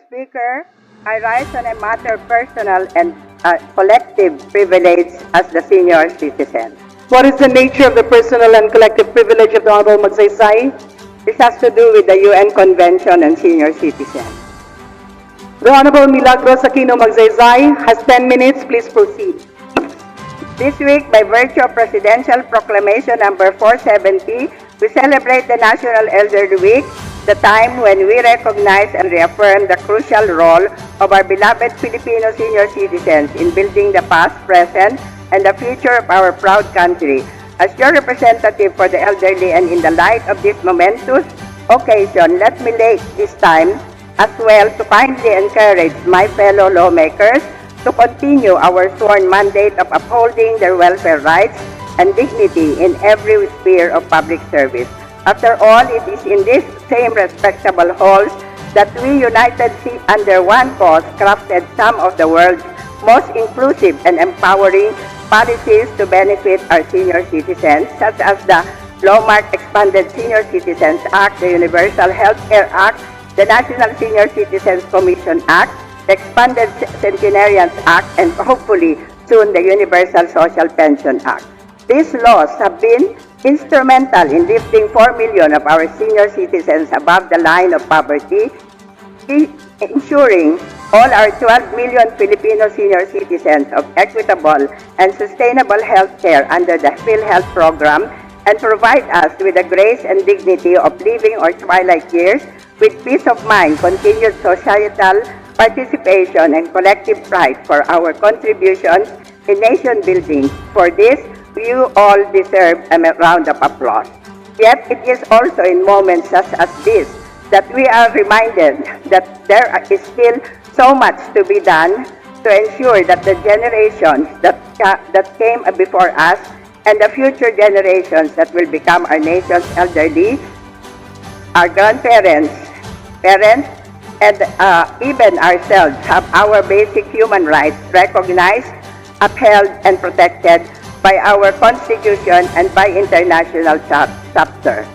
Speaker, I rise on a matter of personal and collective privilege as the senior citizen. What is the nature of the personal and collective privilege of the Honorable Magsaysay? This has to do with the UN Convention on Senior Citizens. The Honorable Milagros Aquino Magsaysay has 10 minutes. Please proceed. This week, by virtue of Presidential Proclamation number 470, we celebrate the National Elderly Week, the time when we recognize and reaffirm the crucial role of our beloved Filipino senior citizens in building the past, present, and the future of our proud country. As your representative for the elderly and in the light of this momentous occasion, let me take this time as well to kindly encourage my fellow lawmakers to continue our sworn mandate of upholding their welfare rights and dignity in every sphere of public service. After all, it is in these same respectable halls that we united under one cause crafted some of the world's most inclusive and empowering policies to benefit our senior citizens, such as the Lawmark Expanded Senior Citizens Act, the Universal Health Care Act, the National Senior Citizens Commission Act, the Expanded Centenarians Act, and hopefully soon the Universal Social Pension Act. These laws have been instrumental in lifting 4 million of our senior citizens above the line of poverty, ensuring all our 12 million Filipino senior citizens of equitable and sustainable health care under the PhilHealth program, and provide us with the grace and dignity of living our twilight years with peace of mind, continued societal participation, and collective pride for our contributions in nation building. For this, you all deserve a round of applause. Yet it is also in moments such as this that we are reminded that there is still so much to be done to ensure that the generations that came before us and the future generations that will become our nation's elderly, our grandparents, parents, and even ourselves have our basic human rights recognized, upheld, and protected by our Constitution and by international chapter.